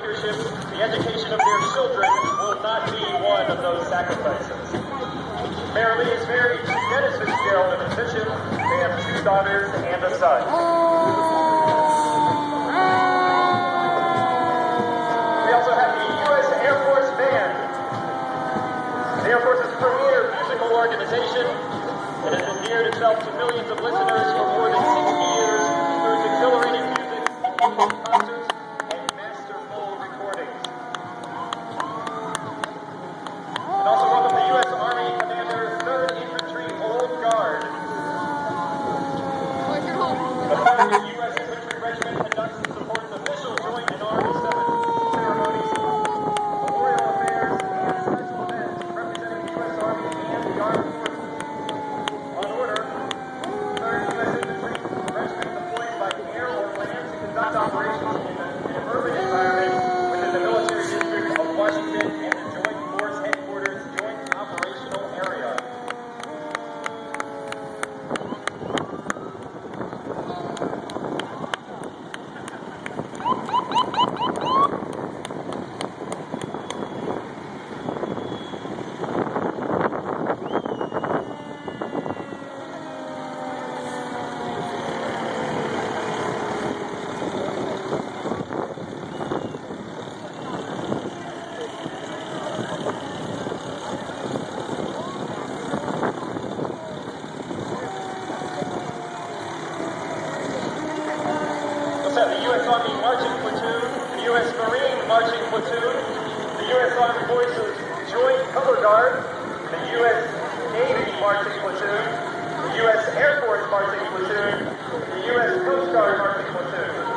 leadership, the education of their children will not be one of those sacrifices. Mayor Lee is married to Dennis Fitzgerald, a musician. They have 2 daughters and a son. We also have the U.S. Air Force Band. The Air Force's premier musical organization. It has endeared itself to millions of listeners for more than 60 years through its exhilarating music, concerts, and masterful recordings. And also welcome the U.S. Army Commander, 3rd Infantry Old Guard. The 3rd U.S. Infantry Regiment conducts and supports official joint and armed ceremonies, memorial affairs, and special events representing the U.S. Army and the Armed Forces. On order, 3rd U.S. Infantry Regiment deploys by air or land to conduct operations in an urban environment within the military district of Washington and the Joint Force Headquarters Joint Operational Area. The U.S. Army Marching Platoon, the U.S. Marine Marching Platoon, the U.S. Armed Forces Joint Color Guard, the U.S. Navy Marching Platoon, the U.S. Air Force Marching Platoon, the U.S. Coast Guard Marching Platoon.